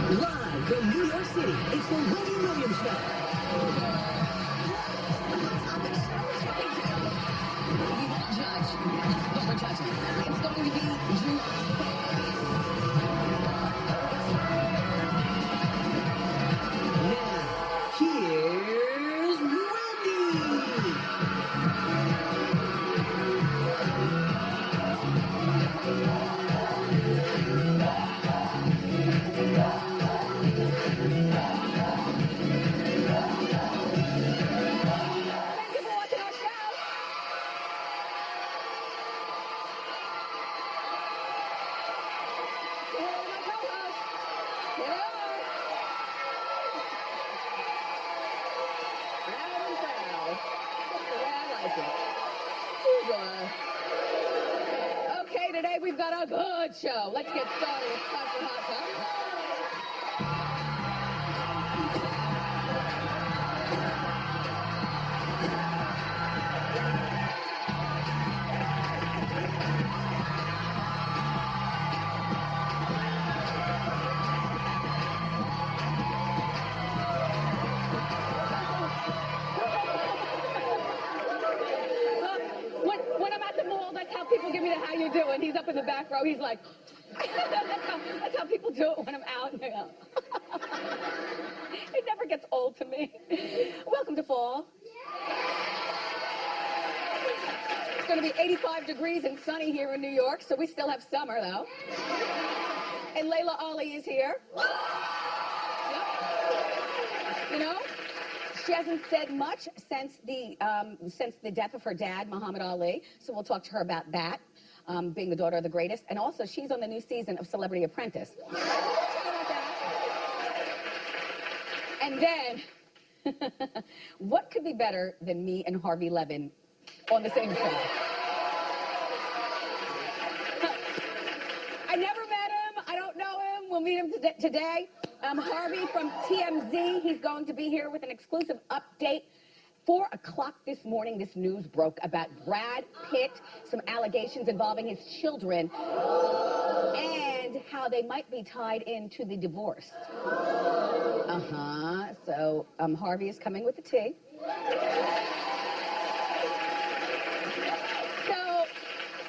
Live from New York City, it's the Wendy Williams Show. We won't judge, but we're judging. It's going to be now, here's Wendy. Okay, today we've got a good show. Let's get started with Time for Hot Topics. When I'm at the mall, that's how people give me the how you doing. He's up in the back row. He's like, that's how people do it when I'm out. It never gets old to me. Welcome to fall. It's going to be 85 degrees and sunny here in New York, so we still have summer, though. And Layla Ali is here. Yep. You know? She hasn't said much since the death of her dad, Muhammad Ali. So we'll talk to her about that, being the daughter of the greatest. And also, she's on the new season of Celebrity Apprentice. We'll talk about that. And then, what could be better than me and Harvey Levin on the same show? I never met him. I don't know him. We'll meet him today. Harvey from TMZ, he's going to be here with an exclusive update. 4 o'clock this morning, this news broke about Brad Pitt, some allegations involving his children, and how they might be tied into the divorce. So Harvey is coming with the tea.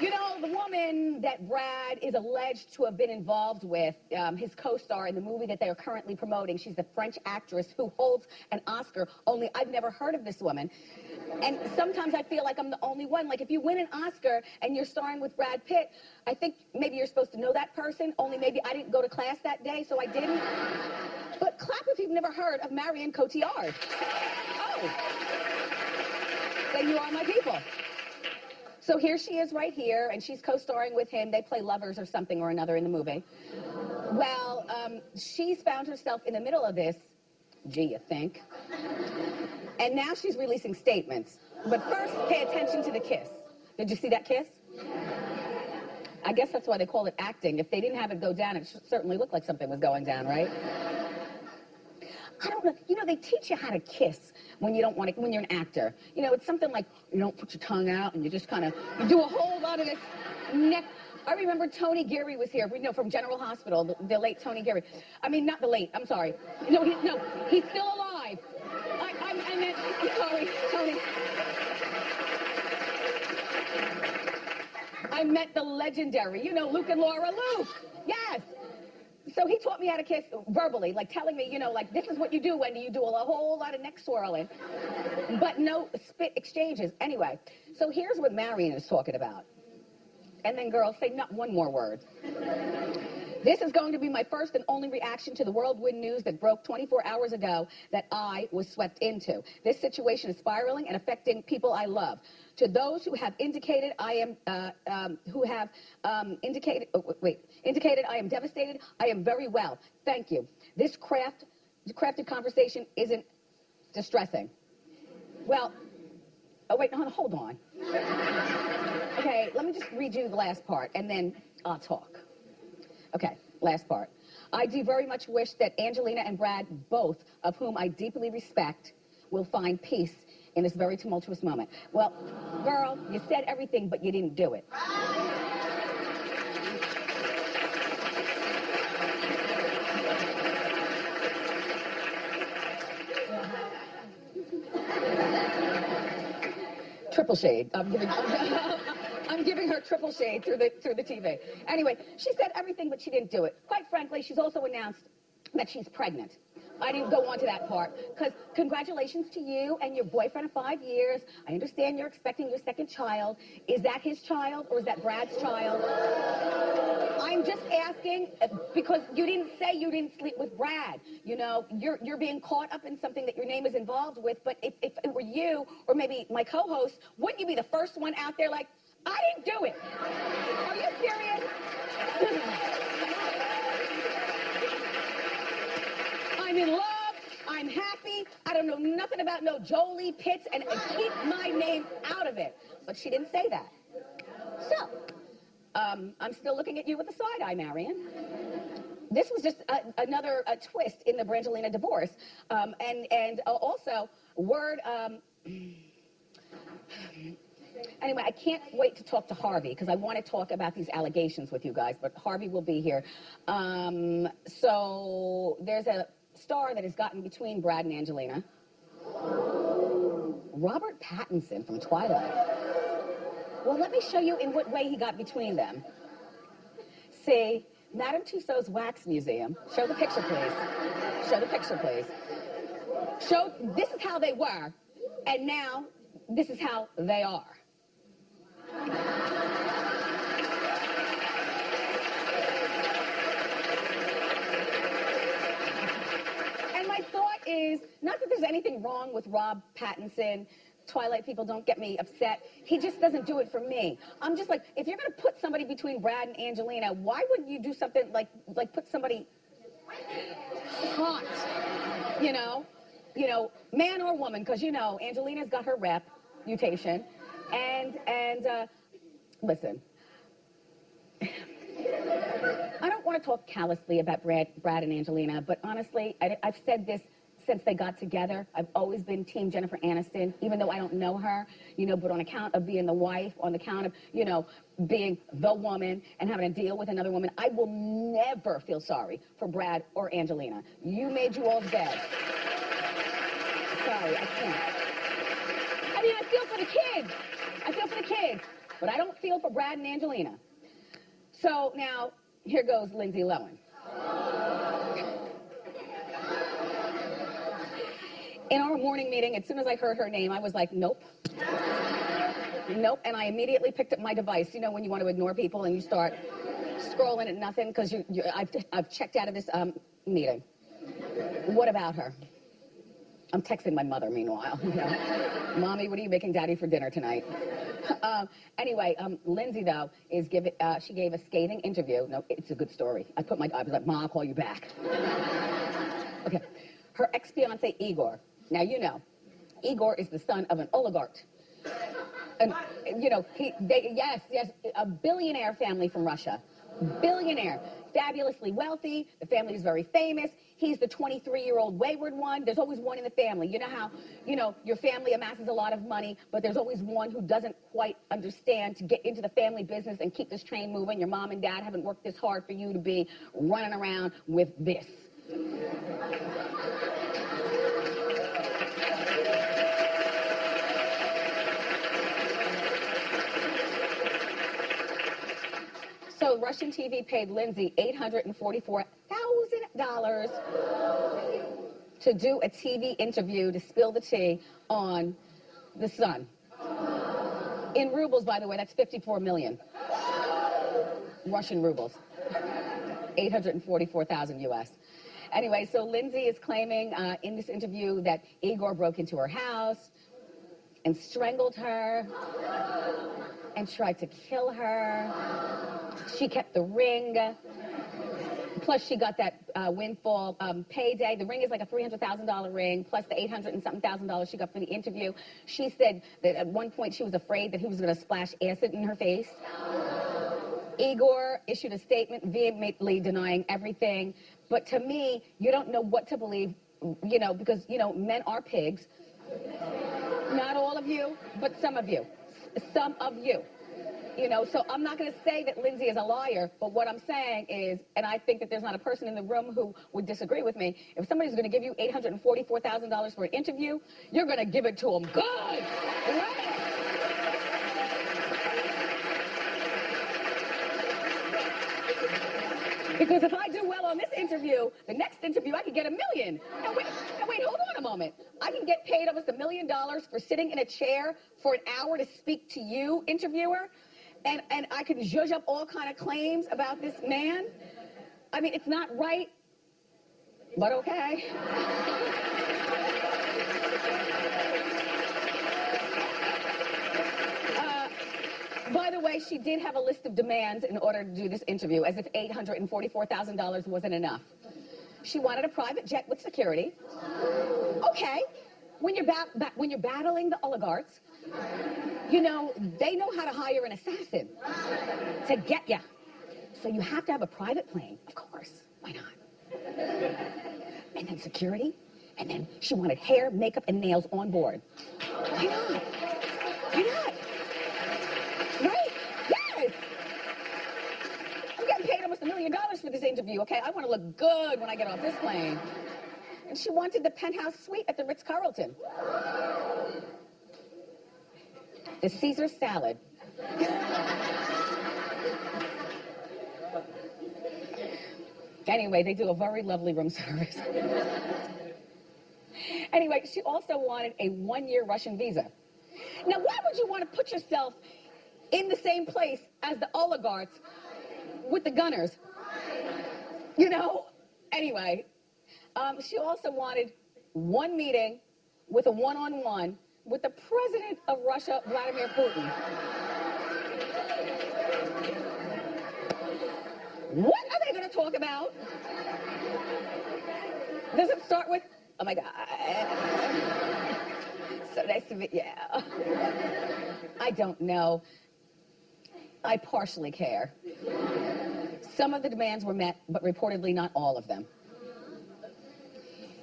You know, the woman that Brad is alleged to have been involved with, his co-star in the movie that they are currently promoting, she's the French actress who holds an Oscar, only I've never heard of this woman. And sometimes I feel like I'm the only one. Like, if you win an Oscar and you're starring with Brad Pitt, I think maybe you're supposed to know that person, only maybe I didn't go to class that day, so I didn't. But clap if you've never heard of Marion Cotillard. Oh. Then you are my people. So here she is right here, and she's co-starring with him. They play lovers or something or another in the movie. Well, she's found herself in the middle of this, gee, you think? And now she's releasing statements. But first, pay attention to the kiss. Did you see that kiss? I guess that's why they call it acting. If they didn't have it go down, it certainly looked like something was going down, right? I don't know. You know, they teach you how to kiss when you don't want to, when you're an actor. You know, it's something like you don't put your tongue out and you just kind of, you do a whole lot of this neck. I remember Tony Geary was here, from General Hospital, the late Tony Geary. I mean, not the late, I'm sorry. No, he's still alive. I meant, I'm sorry, Tony. I meant the legendary, Luke and Laura Luke. Yes. So he taught me how to kiss verbally, like telling me, like, this is what you do, Wendy. You do a whole lot of neck swirling, but no spit exchanges. Anyway, so here's what Marion is talking about. And then, girls, say not one more word. This is going to be my first and only reaction to the whirlwind news that broke 24 hours ago that I was swept into. This situation is spiraling and affecting people I love. To those who have indicated indicated I am devastated, I am very well. Thank you. This crafted conversation isn't distressing. Well, oh wait, no, hold on. Okay, let me just read you the last part, and then I'll talk. Okay, last part. I do very much wish that Angelina and Brad, both of whom I deeply respect, will find peace in this very tumultuous moment. Well, girl, you said everything, but you didn't do it. triple shade. I'm giving I'm giving her triple shade through the TV. Anyway, she said everything, but she didn't do it. Quite frankly, she's also announced that she's pregnant. I didn't go on to that part, because congratulations to you and your boyfriend of 5 years. I understand you're expecting your second child. Is that his child or is that Brad's child? I'm just asking because you didn't say you didn't sleep with Brad. You know, you're being caught up in something that your name is involved with, but if it were you or maybe my co-host, wouldn't you be the first one out there like, I didn't do it? Are you serious? I'm in love. I'm happy. I don't know nothing about no Jolie Pitts, and keep my name out of it. But she didn't say that. So, I'm still looking at you with a side eye, Marion. This was just another twist in the Brangelina divorce. And also, word... Anyway, I can't wait to talk to Harvey because I want to talk about these allegations with you guys, but Harvey will be here. So there's a star that has gotten between Brad and Angelina. Robert Pattinson from Twilight. Well, let me show you in what way he got between them. See, Madame Tussauds Wax Museum. Show the picture, please. Show the picture, please. Show, this is how they were, and now this is how they are. And my thought is, not that there's anything wrong with Rob Pattinson. Twilight people, don't get me upset. He just doesn't do it for me. I'm just like, if you're going to put somebody between Brad and Angelina, why wouldn't you do something like put somebody hot, you know, man or woman, because, you know, Angelina's got her reputation. And listen, I don't want to talk callously about Brad and Angelina, but honestly, I've said this since they got together. I've always been Team Jennifer Aniston, even though I don't know her, you know, but on account of being the wife, on account of, you know, being the woman and having to deal with another woman, I will never feel sorry for Brad or Angelina. You made you all's bed. Sorry, I can't. I mean, I feel for the kids. I feel for the kids, but I don't feel for Brad and Angelina. So now, here goes Lindsay Lohan. In our morning meeting, as soon as I heard her name, I was like, nope. Nope, and I immediately picked up my device. You know when you want to ignore people and you start scrolling at nothing because I've checked out of this meeting. What about her? I'm texting my mother, meanwhile. You know? Mommy, what are you making Daddy for dinner tonight? Anyway, Lindsay, though, is she gave a scathing interview. No, it's a good story. I was like, Ma, I'll call you back. Okay. Her ex-fiancé, Igor. Now, you know, Igor is the son of an oligarch. And, you know, yes, a billionaire family from Russia. Billionaire. Fabulously wealthy. The family is very famous. He's the 23-year-old wayward one. There's always one in the family. You know how, you know, your family amasses a lot of money, but there's always one who doesn't quite understand to get into the family business and keep this train moving. Your mom and dad haven't worked this hard for you to be running around with this. So Russian TV paid Lindsay $844,000 to do a TV interview to spill the tea on the Sun. In rubles, by the way, that's 54 million. Russian rubles. 844,000 US. Anyway, so Lindsay is claiming in this interview that Igor broke into her house and strangled her and tried to kill her. She kept the ring. Plus, she got that windfall payday. The ring is like a $300,000 ring, plus the $800 and something thousand she got for the interview. She said that at one point she was afraid that he was going to splash acid in her face. Igor issued a statement vehemently denying everything. But to me, you don't know what to believe, you know, because, you know, men are pigs. Not all of you, but some of you. Some of you. You know, so I'm not going to say that Lindsay is a liar, but what I'm saying is, and I think that there's not a person in the room who would disagree with me, if somebody's going to give you $844,000 for an interview, you're going to give it to them good, right? Because if I do well on this interview, the next interview I could get $1 million. Now wait, hold on a moment. I can get paid almost $1 million for sitting in a chair for an hour to speak to you, interviewer, and I can zhuzh up all kind of claims about this man. I mean, it's not right, but okay. By the way, she did have a list of demands in order to do this interview, as if $844,000 wasn't enough. She wanted a private jet with security. Okay, when you're battling the oligarchs, you know, they know how to hire an assassin to get you. So you have to have a private plane, of course. Why not? And then security, and then she wanted hair, makeup, and nails on board. Why not? Why not? Right? Yes! I'm getting paid almost $1 million for this interview, okay? I want to look good when I get off this plane. And she wanted the penthouse suite at the Ritz-Carlton. The Caesar salad. Anyway, they do a very lovely room service. Anyway, she also wanted a 1-year Russian visa. Now, why would you want to put yourself in the same place as the oligarchs with the gunners? You know? Anyway, she also wanted 1 meeting with a one-on-one with the president of Russia, Vladimir Putin. What are they going to talk about? Does it start with, oh my God, so nice to meet you. Yeah. I don't know. I partially care. Some of the demands were met, but reportedly not all of them.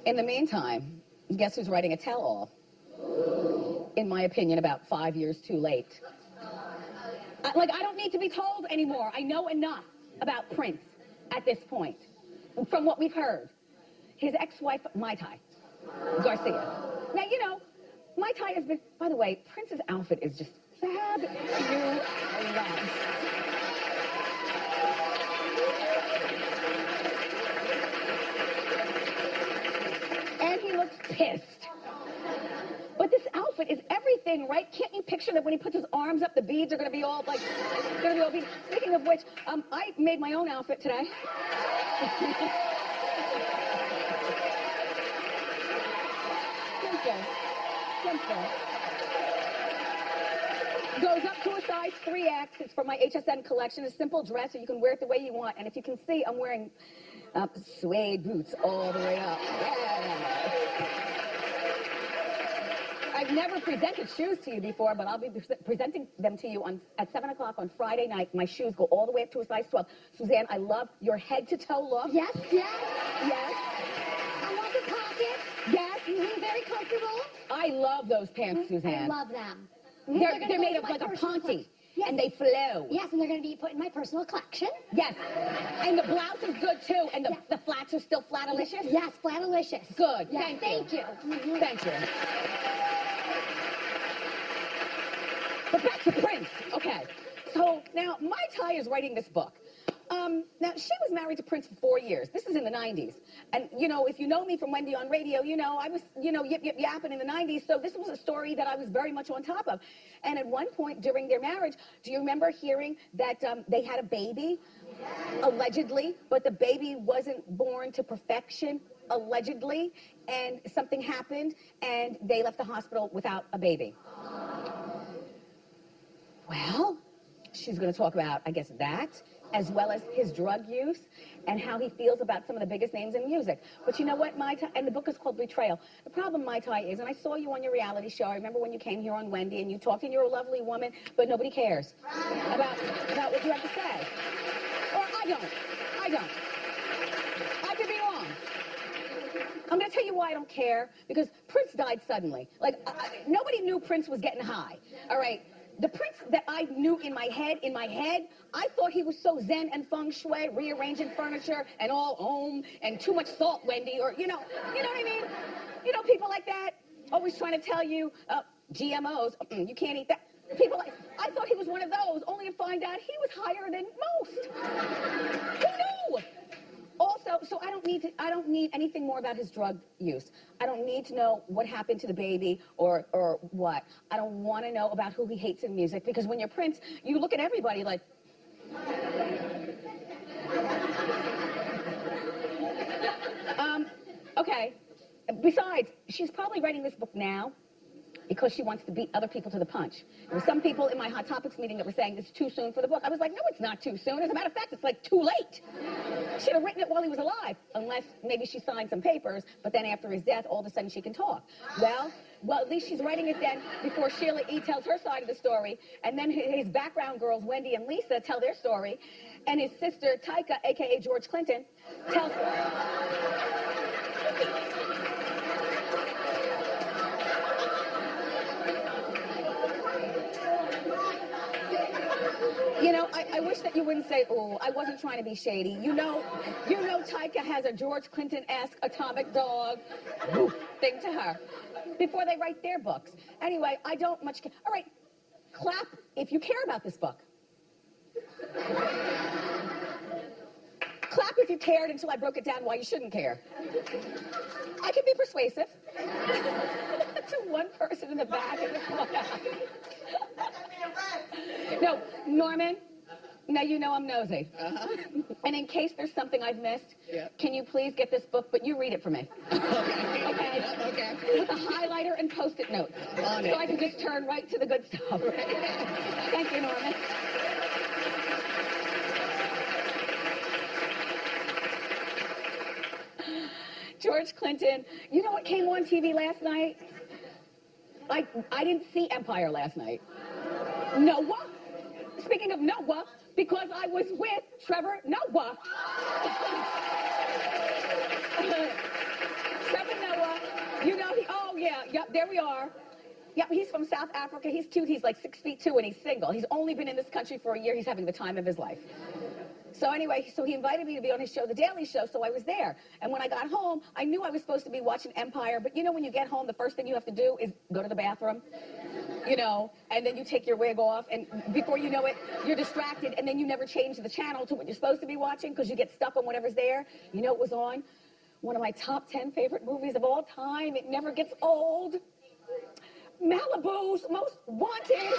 In the meantime, guess who's writing a tell-all? In my opinion, about 5 years too late. I don't need to be told anymore. I know enough about Prince at this point, from what we've heard. His ex-wife, Mai Tai Garcia. Now, you know, Mai Tai has been, by the way, Prince's outfit is just fabulous. And he looks pissed. But this outfit is everything, right? Can't you picture that when he puts his arms up, the beads are going to be all, like, going to be all beads? Speaking of which, I made my own outfit today. Simple. Goes up to a size 3X. It's from my HSN collection. A simple dress, so you can wear it the way you want. And if you can see, I'm wearing suede boots all the way up. Yeah. I've never presented shoes to you before, but I'll be presenting them to you at 7 o'clock on Friday night. My shoes go all the way up to a size 12. Suzanne, I love your head-to-toe look. Yes. Yes. I love the pockets. Yes. Very comfortable. I love those pants, Suzanne. I love them. They're made of like a ponte, yes. And they flow. Yes, and they're going to be put in my personal collection. Yes. And the blouse is good, too, and the flats are still flatalicious? Yes, flatalicious. Good. Yes, Thank you. Mm-hmm. Thank you. But back to Prince. Okay. So now Mai Tai is writing this book. Now, she was married to Prince for 4 years. This is in the 90s. And, you know, if you know me from Wendy on radio, you know, I was, you know, yip, yip, yapping in the 90s. So this was a story that I was very much on top of. And at one point during their marriage, do you remember hearing that they had a baby? Allegedly. But the baby wasn't born to perfection, allegedly. And something happened, and they left the hospital without a baby. Well, she's going to talk about, I guess, that, as well as his drug use and how he feels about some of the biggest names in music. But you know what, Mai Tai, and the book is called Betrayal. The problem, Mai Tai, is, and I saw you on your reality show. I remember when you came here on Wendy and you talked, and you're a lovely woman, but nobody cares about what you have to say. Or I don't. I could be wrong. I'm going to tell you why I don't care, because Prince died suddenly. Like, nobody knew Prince was getting high, all right? The Prince that I knew in my head, I thought he was so zen and feng shui, rearranging furniture and all om and too much salt, Wendy, or, you know what I mean? You know, people like that, always trying to tell you, GMOs, you can't eat that. People like, I thought he was one of those, only to find out he was higher than most. Who knew? so I don't need anything more about his drug use. I don't need to know what happened to the baby or what. I don't want to know about who he hates in music, because when you're Prince, you look at everybody like, okay. Besides, she's probably writing this book now because she wants to beat other people to the punch. There were some people in my Hot Topics meeting that were saying it's too soon for the book. I was like, no, it's not too soon. As a matter of fact, it's like too late. Should have written it while he was alive, unless maybe she signed some papers, but then after his death, all of a sudden she can talk. Well, at least she's writing it then before Sheila E. tells her side of the story, and then his background girls, Wendy and Lisa, tell their story, and his sister, Tyka, a.k.a. George Clinton, tells... You know, I wish that you wouldn't say, oh, I wasn't trying to be shady. You know Tyka has a George Clinton-esque atomic dog thing to her before they write their books. Anyway, I don't much care. All right, clap if you care about this book. Clap if you cared until I broke it down why you shouldn't care. I can be persuasive. To one person in the back of the class. No, Norman, now you know I'm nosy. And in case there's something I've missed, can you please get this book, but you read it for me. Okay? Okay. With a highlighter and Post-it notes. So I can just turn right to the good stuff. Thank you, Norman. George Clinton, you know what came on TV last night? I didn't see Empire last night. Noah? Speaking of Noah, because I was with Trevor Noah. Trevor Noah, you know, there we are. Yep, he's from South Africa. He's cute. He's like 6'2" and he's single. He's only been in this country for a year. He's having the time of his life. So anyway, he invited me to be on his show, The Daily Show, so I was there. And when I got home, I knew I was supposed to be watching Empire, but you know when you get home, the first thing you have to do is go to the bathroom, you know, and then you take your wig off, and before you know it, you're distracted, and then you never change the channel to what you're supposed to be watching because you get stuck on whatever's there. You know what was on? One of my top 10 favorite movies of all time. It never gets old. Malibu's Most Wanted.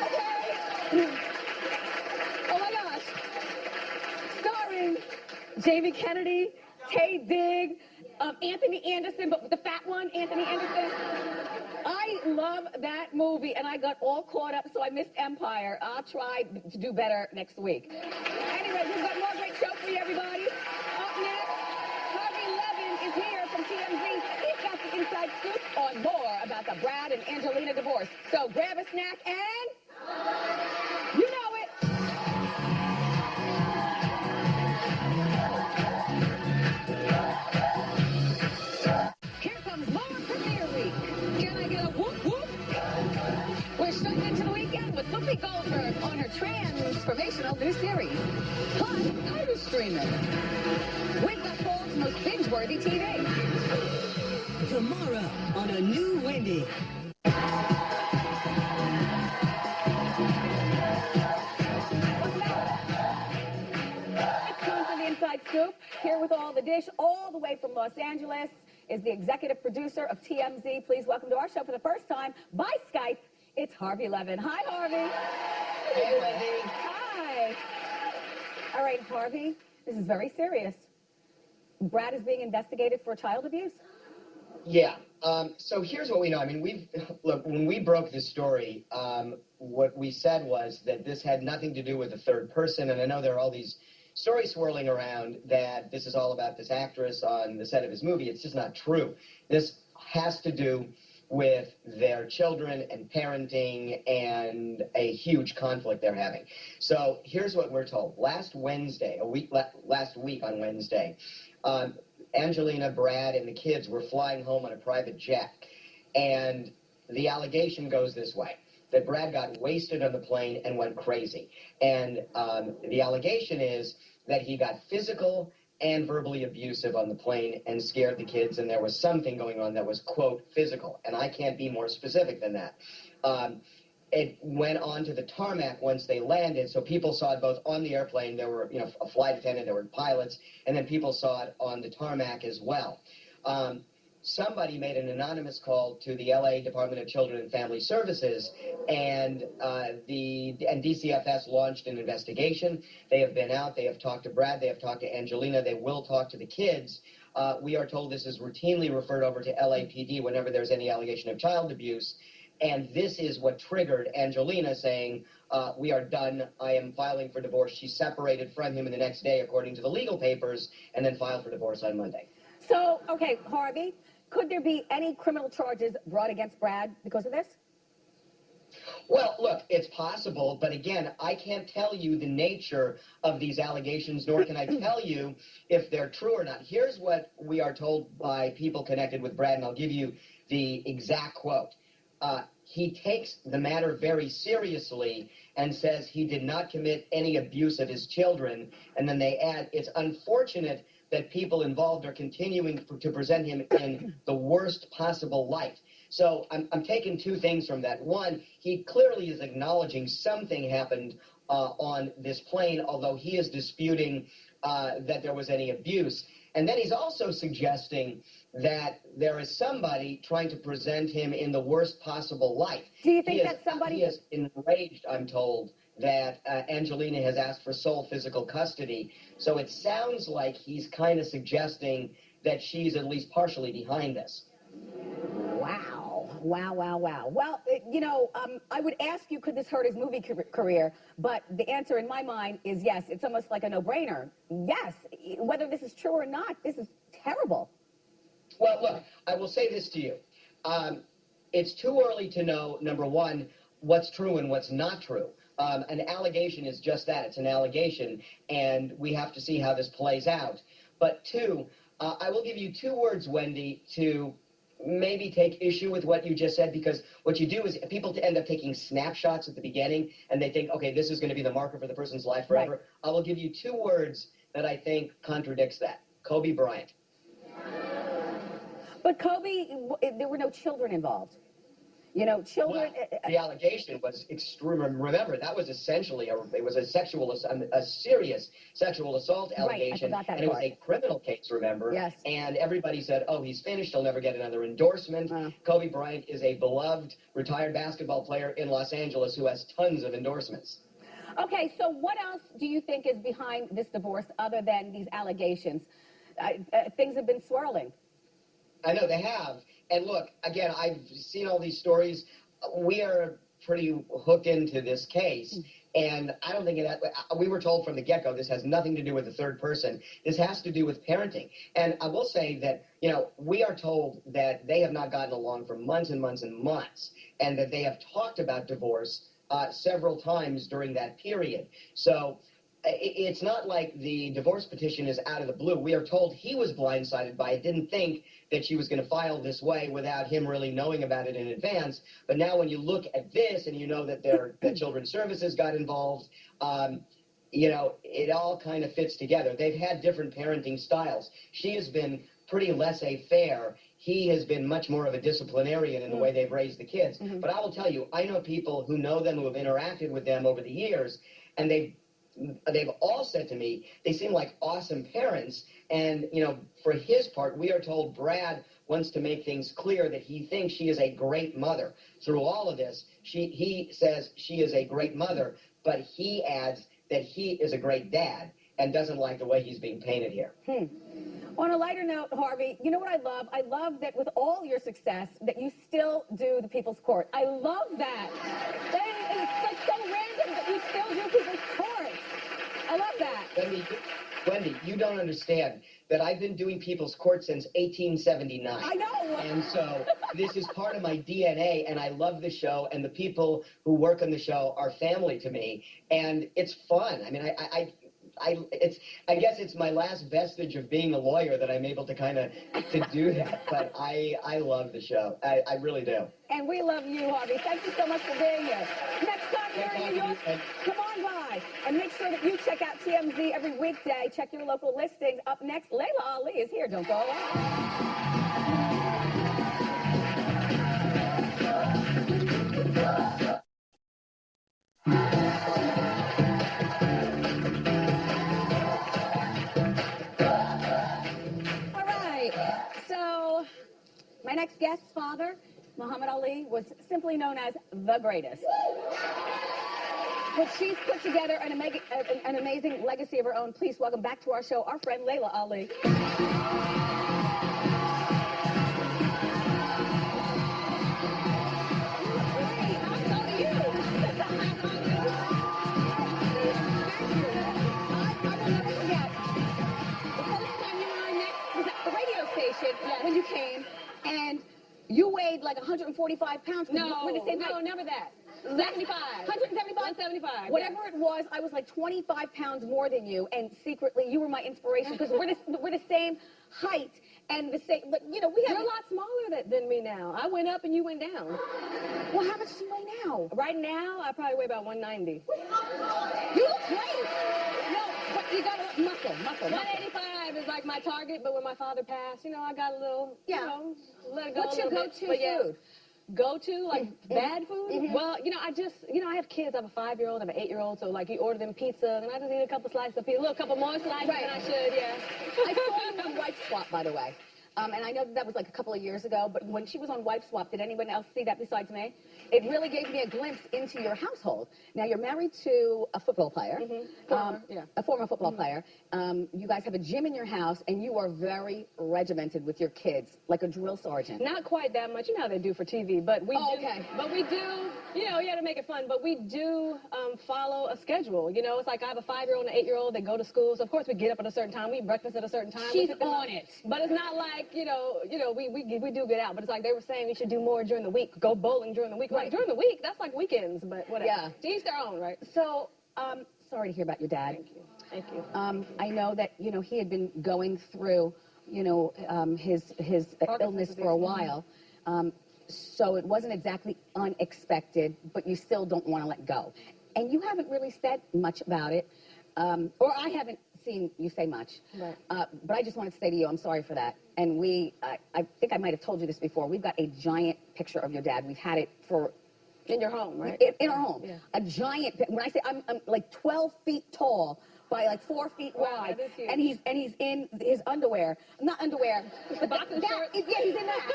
Okay. Oh my gosh. Starring Jamie Kennedy, Tay Diggs, Anthony Anderson, but the fat one, Anthony Anderson. I love that movie, and I got all caught up, so I missed Empire. I'll try to do better next week. Anyway, we've got more great show for you, everybody. Up next, Harvey Levin is here from TMZ. He's got the inside scoop on more about the Brad and Angelina divorce. So grab a snack and you know it. Here comes more Premiere Week. Can I get a whoop whoop? We're straight into the weekend with Whoopi Goldberg on her transformational new series. Plus, Titus streaming. We've got fall's most binge-worthy TV. Tomorrow on a new Wendy. It's time for the Inside Scoop. Here with all the dish, all the way from Los Angeles, is the executive producer of TMZ. Please welcome to our show for the first time by Skype. It's Harvey Levin. Hi, Harvey. Hey, Wendy. Hi. All right, Harvey, this is very serious. Brad is being investigated for child abuse. Yeah. So here's what we know. I mean, look, when we broke this story, what we said was that this had nothing to do with a third person. And I know there are all these stories swirling around that this is all about this actress on the set of his movie. It's just not true. This has to do with their children and parenting and a huge conflict they're having. So here's what we're told. Last week on Wednesday, Angelina, Brad, and the kids were flying home on a private jet. And the allegation goes this way, that Brad got wasted on the plane and went crazy. And the allegation is that he got physical and verbally abusive on the plane and scared the kids, and there was something going on that was, quote, physical. And I can't be more specific than that. it went onto the tarmac once they landed, so people saw it both on the airplane. There were, a flight attendant, there were pilots, and then people saw it on the tarmac as well. Somebody made an anonymous call to the LA Department of Children and Family Services, and DCFS launched an investigation. They have been out. They have talked to Brad. They have talked to Angelina. They will talk to the kids. We are told this is routinely referred over to LAPD whenever there's any allegation of child abuse. And this is what triggered Angelina saying, we are done. I am filing for divorce. She separated from him in the next day, according to the legal papers, and then filed for divorce on Monday. So, okay, Harvey, could there be any criminal charges brought against Brad because of this? Well, look, it's possible, but again, I can't tell you the nature of these allegations, nor can I tell you if they're true or not. Here's what we are told by people connected with Brad, and I'll give you the exact quote. He takes the matter very seriously and says he did not commit any abuse of his children, and then they add, it's unfortunate that people involved are continuing to present him in the worst possible light. So I'm taking two things from that. One, he clearly is acknowledging something happened on this plane, although he is disputing that there was any abuse. And then he's also suggesting that there is somebody trying to present him in the worst possible light. Do you think that somebody... He is enraged, I'm told, that Angelina has asked for sole physical custody. So it sounds like he's kind of suggesting that she's at least partially behind this. Wow. Well, I would ask you, could this hurt his movie career? But the answer in my mind is yes. It's almost like a no-brainer. Yes. Whether this is true or not, this is terrible. Well, look, I will say this to you. It's too early to know, number one, what's true and what's not true. An allegation is just that. It's an allegation, and we have to see how this plays out. But two, I will give you 2 words, Wendy, to maybe take issue with what you just said, because what you do is people end up taking snapshots at the beginning, and they think, okay, this is going to be the marker for the person's life forever. Right. I will give you 2 words that I think contradicts that. Kobe Bryant. But Kobe, there were no children involved. Children... Well, the allegation was extreme. Remember, that was essentially it was a serious sexual assault allegation. Right, I forgot that and part. It was a criminal case, remember? Yes. And everybody said, oh, he's finished. He'll never get another endorsement. Kobe Bryant is a beloved retired basketball player in Los Angeles who has tons of endorsements. Okay, so what else do you think is behind this divorce other than these allegations? Things have been swirling. I know they have. And look, again, I've seen all these stories. We are pretty hooked into this case. And I don't think we were told from the get-go this has nothing to do with the third person. This has to do with parenting. And I will say that, we are told that they have not gotten along for months and months and months, and that they have talked about divorce several times during that period. So it's not like the divorce petition is out of the blue. We are told he was blindsided by it, didn't think that she was going to file this way without him really knowing about it in advance. But now when you look at this and you know that that Children's Services got involved, it all kind of fits together. They've had different parenting styles. She has been pretty laissez-faire. He has been much more of a disciplinarian in the way they've raised the kids. But I will tell you, I know people who know them, who have interacted with them over the years, and they've all said to me they seem like awesome parents. And, for his part, we are told Brad wants to make things clear that he thinks she is a great mother. Through all of this, he says she is a great mother, but he adds that he is a great dad and doesn't like the way he's being painted here. On a lighter note, Harvey, you know what I love? I love that with all your success, that you still do the People's Court. I love that. It's like so random that you still do People's Court. I love that. Wendy, you don't understand that I've been doing People's Court since 1879. I know. And so this is part of my DNA, and I love the show, and the people who work on the show are family to me, and it's fun. I mean, I guess it's my last vestige of being a lawyer that I'm able to to do that, but I love the show. I really do. And we love you, Harvey. Thank you so much for being here. Next time you're in New York, come on by. And make sure that you check out TMZ every weekday. Check your local listings. Up next, Layla Ali is here. Don't go away. My next guest's father, Muhammad Ali, was simply known as the greatest. But she's put together an amazing legacy of her own. Please welcome back to our show our friend Layla Ali. When you came, and you weighed like 145 pounds. No, we're the same height. no, never that. 75. 175? 175. Whatever it was, I was like 25 pounds more than you, and secretly you were my inspiration because we're the same height and the same. But you know, You're a lot smaller than me now. I went up and you went down. Well, how much do you weigh now? Right now, I probably weigh about 190. You look great. No, but you got a muscle. 185 is like my target, but when my father passed, you know, I got a little, Yeah. you know, let it go. What's your go-to food? Go-to, like bad food? Well, you know, I have kids. I have a 5-year-old, I have an 8-year-old, so like you order them pizza, and I just eat a couple slices of pizza, a little couple more slices than I should, yeah. I saw you on Wipe Swap, by the way. And I know that was like a couple of years ago, but when she was on Wipe Swap, did anyone else see that besides me? It really gave me a glimpse into your household. Now, you're married to a football player, a former football player. You guys have a gym in your house, and you are very regimented with your kids, like a drill sergeant. Not quite that much. You know how they do for TV, but we do. Okay. But we do, you know, you had to make it fun, but we do follow a schedule. You know, it's like I have a 5-year-old and an 8-year-old. They go to school, so of course we get up at a certain time. We eat breakfast at a certain time. She's on it. But it's not like, you know, we do get out, but it's like they were saying we should do more during the week, go bowling during the week. Like during the week, that's like weekends, but whatever. Yeah. To each their own, right? So, sorry to hear about your dad. Thank you. I know that, you know, he had been going through, you know, his illness for a while. So it wasn't exactly unexpected, but you still don't want to let go. And you haven't really said much about it, or I haven't seen you say much. Right. But I just wanted to say to you, I'm sorry for that. And I think I might have told you this before. We've got a giant picture of your dad. We've had it for... In your home, right? In our home. Yeah. A giant, when I say I'm like 12 feet tall by like 4 feet wide. that is huge. And he's in his underwear. Not underwear. The boxing shirt? Yeah, he's in that.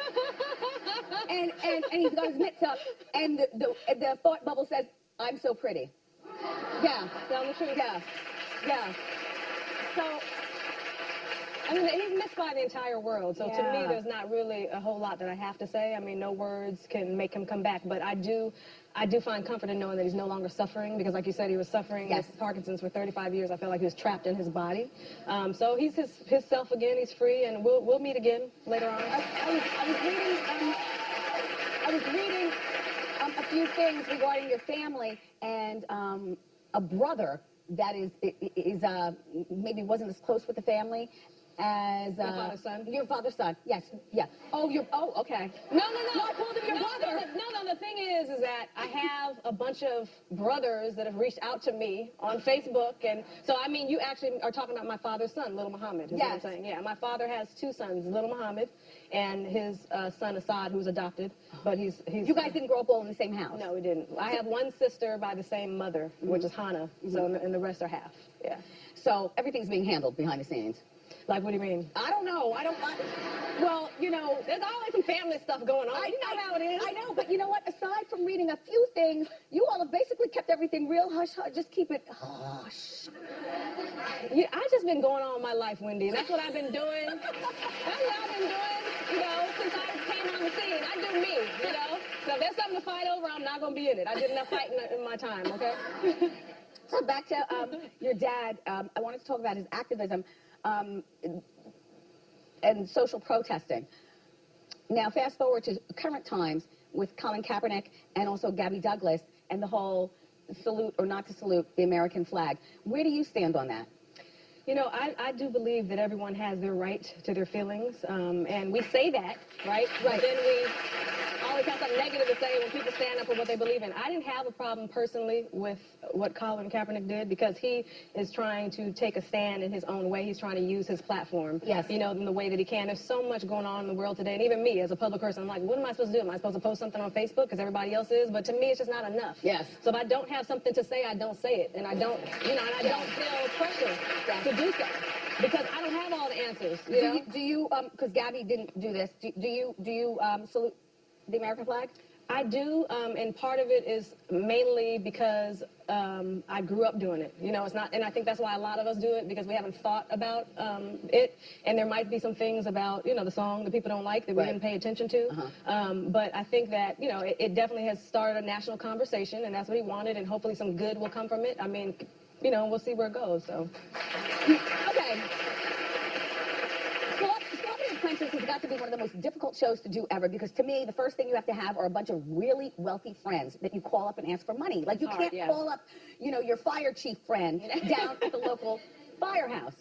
and he's got his mitts up. And the thought bubble says, I'm so pretty. Yeah. Tell the truth. Yeah. So, I mean, he's missed by the entire world, so to Yeah. me, there's not really a whole lot that I have to say. I mean, no words can make him come back, but I do find comfort in knowing that he's no longer suffering, because like you said, he was suffering with Parkinson's for 35 years. I felt like he was trapped in his body. So he's his self again. He's free, and we'll meet again later on. I was reading a few things regarding your family and a brother that is maybe wasn't as close with the family as Your father's son? Your father's son, yes, yeah. Oh, okay. No. I called him your brother. No, the thing is that I have a bunch of brothers that have reached out to me on Facebook, and so, I mean, you actually are talking about my father's son, Little Muhammad, is what I'm saying. Yeah, my father has 2 sons, Little Muhammad, and his son, Assad, who's adopted, but he's... You guys didn't grow up all in the same house? No, we didn't. I have one sister by the same mother, which is Hannah, so, and the rest are half, yeah. So everything's being handled behind the scenes? Like, what do you mean? I don't know. Well, you know, there's always some family stuff going on. You know how it is. I know, but you know what? Aside from reading a few things, you all have basically kept everything real hush-hush. Just keep it hush. Yeah, I've just been going on with my life, Wendy, and that's what I've been doing. That's what I've been doing, you know, since I came on the scene. I do me, you know. So if there's something to fight over, I'm not going to be in it. I did enough fighting in my time, okay? So back to your dad, I wanted to talk about his activism. And social protesting. Now, fast forward to current times with Colin Kaepernick and also Gabby Douglas and the whole salute or not to salute the American flag. Where do you stand on that? You know, I do believe that everyone has their right to their feelings, and we say that, right? But then we always have something negative to say when people stand up for what they believe in. I didn't have a problem personally with what Colin Kaepernick did, because he is trying to take a stand in his own way. He's trying to use his platform, you know, in the way that he can. There's so much going on in the world today, and even me as a public person, I'm like, what am I supposed to do? Am I supposed to post something on Facebook because everybody else is? But to me, it's just not enough. Yes. So if I don't have something to say, I don't say it, and I don't, you know, and I don't feel pressure to do so. because I don't have all the answers. Do you because Gabby didn't do this. Do you salute the American flag? I do, and part of it is mainly because I grew up doing it. It's not, and I think that's why a lot of us do it, because we haven't thought about it, and there might be some things about, the song that people don't like that we didn't pay attention to. But I think that, it definitely has started a national conversation, and that's what he wanted, and hopefully some good will come from it. I mean, we'll see where it goes, so. Okay. Celebrity Apprentice has got to be one of the most difficult shows to do ever, because to me, the first thing you have to have are a bunch of really wealthy friends that you call up and ask for money. Like, you can't call up, your fire chief friend down at the local firehouse.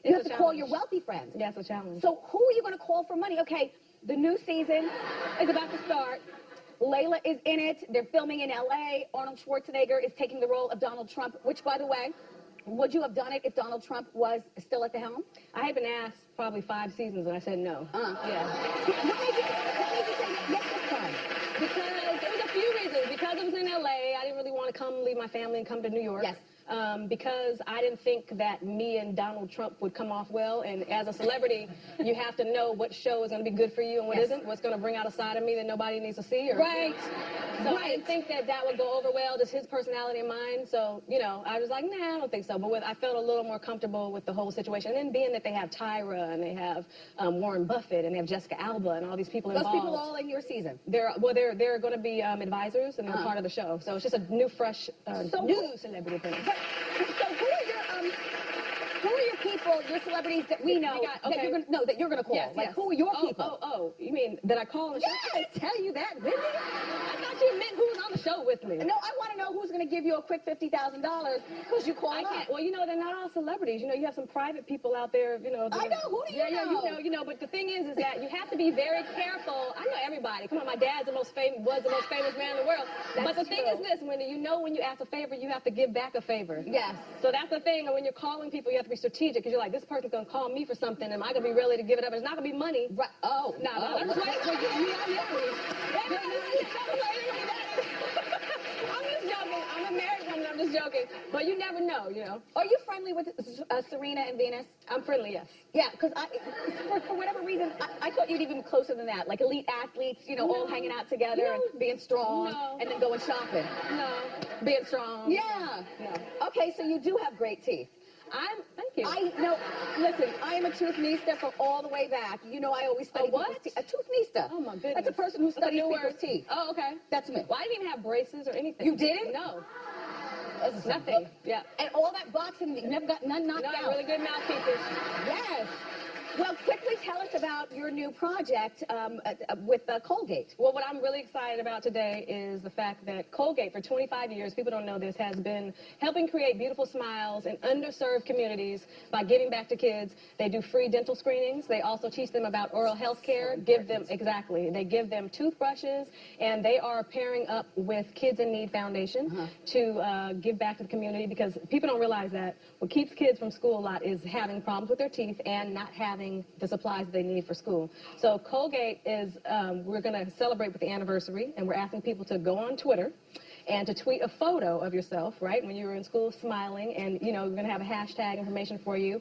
You have to call your wealthy friends. Yeah, it's a challenge. So who are you going to call for money? Okay, the new season is about to start. Layla is in it. They're filming in L.A. Arnold Schwarzenegger is taking the role of Donald Trump, which, by the way, would you have done it if Donald Trump was still at the helm? I had been asked probably 5 seasons, and I said no. Yeah. What made you say yes this time? Because there was a few reasons. Because it was in L.A., I didn't really want to leave my family and come to New York. Yes. Because I didn't think that me and Donald Trump would come off well. And as a celebrity, you have to know what show is going to be good for you and what isn't, what's going to bring out a side of me that nobody needs to see. Right. So I didn't think that would go over well, just his personality and mine. So, I was like, nah, I don't think so. But I felt a little more comfortable with the whole situation. And then being that they have Tyra and they have Warren Buffett and they have Jessica Alba and all these people involved. Those people all in your season? They're going to be advisors, and they're part of the show. So it's just a new, fresh, new celebrity thing. So who are your people, your celebrities that we know that you're gonna call? Yes, like, yes. who are your people? Oh, you mean that I call on the show? Yeah, I tell you that, Wendy. I thought you meant who was on the show with me. No, I want to know who's gonna give you a quick $50,000 because you call I up. can't. Well, they're not all celebrities. You have some private people out there. I know. Who do you know? Yeah, But the thing is that you have to be very careful. I know everybody. Come on, my dad's was the most famous man in the world. But the thing is this, Wendy, when you ask a favor, you have to give back a favor. Yes. So that's the thing. And when you're calling people, you have to be strategic, because you're like, this person's gonna call me for something. Am I gonna be ready to give it up? It's not gonna be money. Right. Oh. No. I'm just joking. I'm a married woman. I'm just joking. But you never know. Are you friendly with Serena and Venus? I'm friendly, yes. Yeah, because for whatever reason, I thought you'd even closer than that. Like elite athletes, all hanging out together and being strong and then going shopping. No. Being strong. Yeah. No. Okay, so you do have great teeth. Thank you. Listen, I am a tooth-nista from all the way back. I always study what? teeth. A tooth-nista. Oh, my goodness. That's a person who studies people's teeth. Oh, okay. That's me. Well, I didn't even have braces or anything. You didn't? No. Nothing. Yeah. And all that boxing, you never got none knocked out. Really good mouthpieces. Yes. Well, quickly tell us about your new project with Colgate. Well, what I'm really excited about today is the fact that Colgate, for 25 years, people don't know this, has been helping create beautiful smiles in underserved communities by giving back to kids. They do free dental screenings. They also teach them about oral health care. They give them toothbrushes, and they are pairing up with Kids in Need Foundation to give back to the community, because people don't realize that what keeps kids from school a lot is having problems with their teeth and not having the supplies they need for school. So Colgate is, we're going to celebrate with the anniversary, and we're asking people to go on Twitter and to tweet a photo of yourself, right, when you were in school smiling, and, we're going to have a hashtag information for you,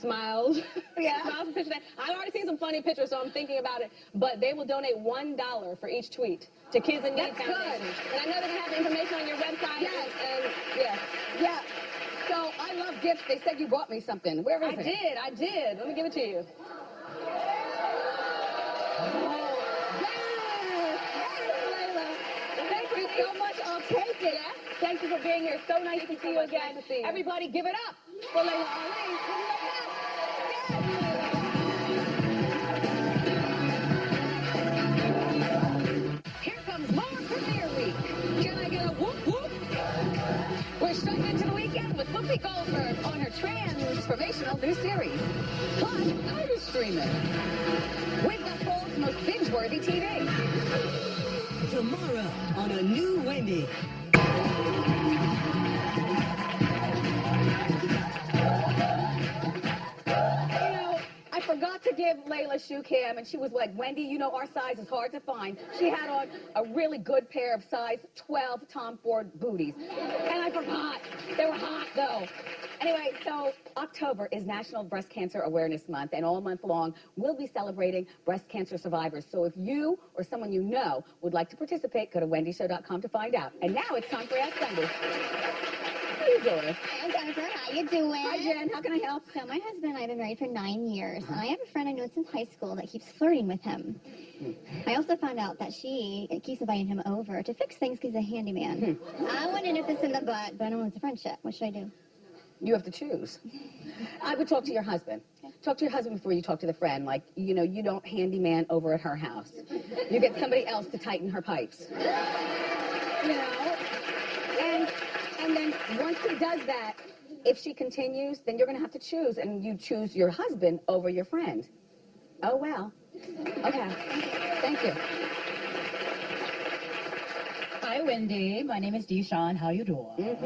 smiles. Yeah. Smiles picture. I've already seen some funny pictures, so I'm thinking about it, but they will donate $1 for each tweet to Kids in Need Foundation. Good. And I know they're going to have the information on your website. Yes. And yeah. Yeah. So I love gifts. They said you brought me something. Where is it? I did. Let me give it to you. Thank you so much. I'll take it. Thank you for being here. So nice to see you again. Nice to see you. Everybody, give it up for Layla Ali. Here comes more Premiere Week. Can I get a whoop whoop? We're straight into the weekend with Whoopi Goldberg on her transformational new series. Plus, Tiger streaming. We've got Cold's most binge-worthy TV. Tomorrow on a new Wendy. I forgot to give Layla shoe cam, and she was like, Wendy, you know our size is hard to find. She had on a really good pair of size 12 Tom Ford booties. And I forgot. They were hot, though. Anyway, so October is National Breast Cancer Awareness Month, and all month long, we'll be celebrating breast cancer survivors. So if you or someone you know would like to participate, go to wendyshow.com to find out. And now it's time for Ask Wendy. How you doing? Hi, I'm Jennifer. How you doing? Hi, Jen. How can I help? So my husband and I have been married for 9 years, and I have a friend I know since high school that keeps flirting with him. I also found out that she keeps inviting him over to fix things because he's a handyman. I want to nip this in the butt, but I don't want it's a friendship. What should I do? You have to choose. I would talk to your husband. Talk to your husband before you talk to the friend. Like, you know, you don't handyman over at her house. You get somebody else to tighten her pipes. You know? And then once he does that, if she continues, then you're going to have to choose. And you choose your husband over your friend. Oh, well. Okay. Thank you. Hi, Wendy. My name is Deshawn. How you doing?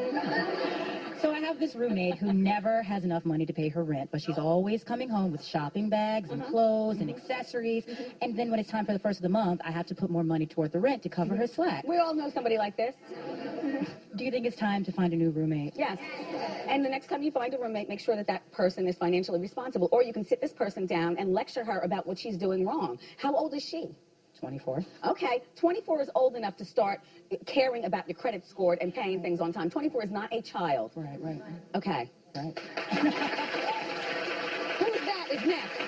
So I have this roommate who never has enough money to pay her rent, but she's always coming home with shopping bags and clothes and accessories. And then when it's time for the first of the month, I have to put more money toward the rent to cover her slack. We all know somebody like this. Do you think it's time to find a new roommate? Yes. And the next time you find a roommate, make sure that that person is financially responsible. Or you can sit this person down and lecture her about what she's doing wrong. How old is she? 24. Okay, 24 is old enough to start caring about your credit score and paying things on time. 24 is not a child. Right. Okay. Right. Who's that is next?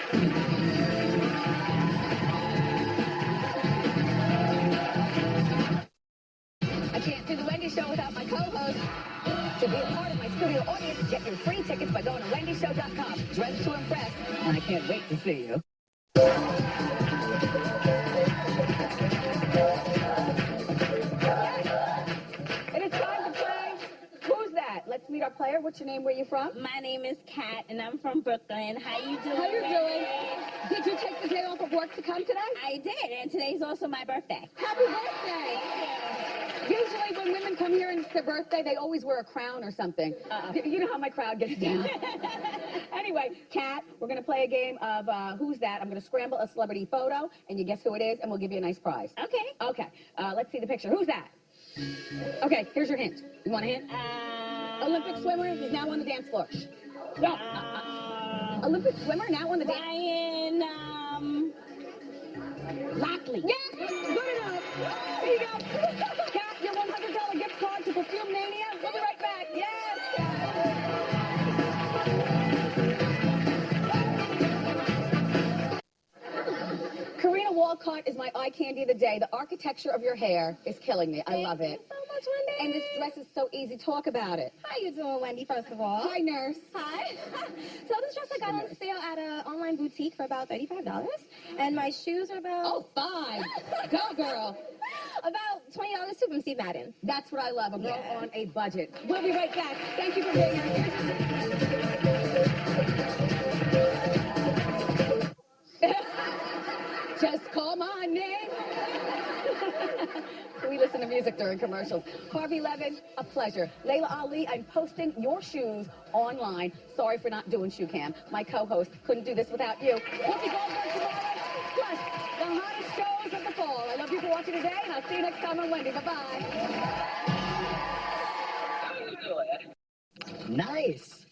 I can't do the Wendy Show without my co-host. To be a part of my studio audience, get your free tickets by going to wendyshow.com. Dress to impress, and I can't wait to see you. It is time to play. Who's that? Let's meet our player. What's your name? Where are you from? My name is Kat, and I'm from Brooklyn. How you doing? How you Wendy? doing? Did you take the day off of work to come today? I did, and today's also my birthday. Happy birthday! Usually when women come here and it's their birthday, they always wear a crown or something. You know how my crowd gets down. Anyway, Kat, we're going to play a game of Who's That? I'm going to scramble a celebrity photo, and you guess who it is, and we'll give you a nice prize. Okay. Okay. Let's see the picture. Who's that? Okay, here's your hint. You want a hint? Olympic swimmer is now on the dance floor. No. Olympic swimmer now on the dance Ryan, Lockley. Yeah, good enough. There you go. Kat, your $100 gift card to Perfume Mania. We'll be right back. Yes. Karina Walcott is my eye candy of the day. The architecture of your hair is killing me. I love it. Thank you so much, Wendy. And this dress is so easy. Talk about it. How you doing, Wendy, first of all? Hi, nurse. Hi. So this dress I got on sale at an online boutique for about $35. And my shoes are about... Oh, fine. Go, girl. About $20 too from Steve Madden. That's what I love. A girl Yeah. on a budget. We'll be right back. Thank you for being here. Just call my name. We listen to music during commercials. Harvey Levin, a pleasure. Layla Ali, I'm posting your shoes online. Sorry for not doing shoe cam. My co-host couldn't do this without you. Whoopi Goldberg tomorrow. Plus, the hottest shows of the fall. I love you for watching today, and I'll see you next time on Wendy. Bye-bye. Nice.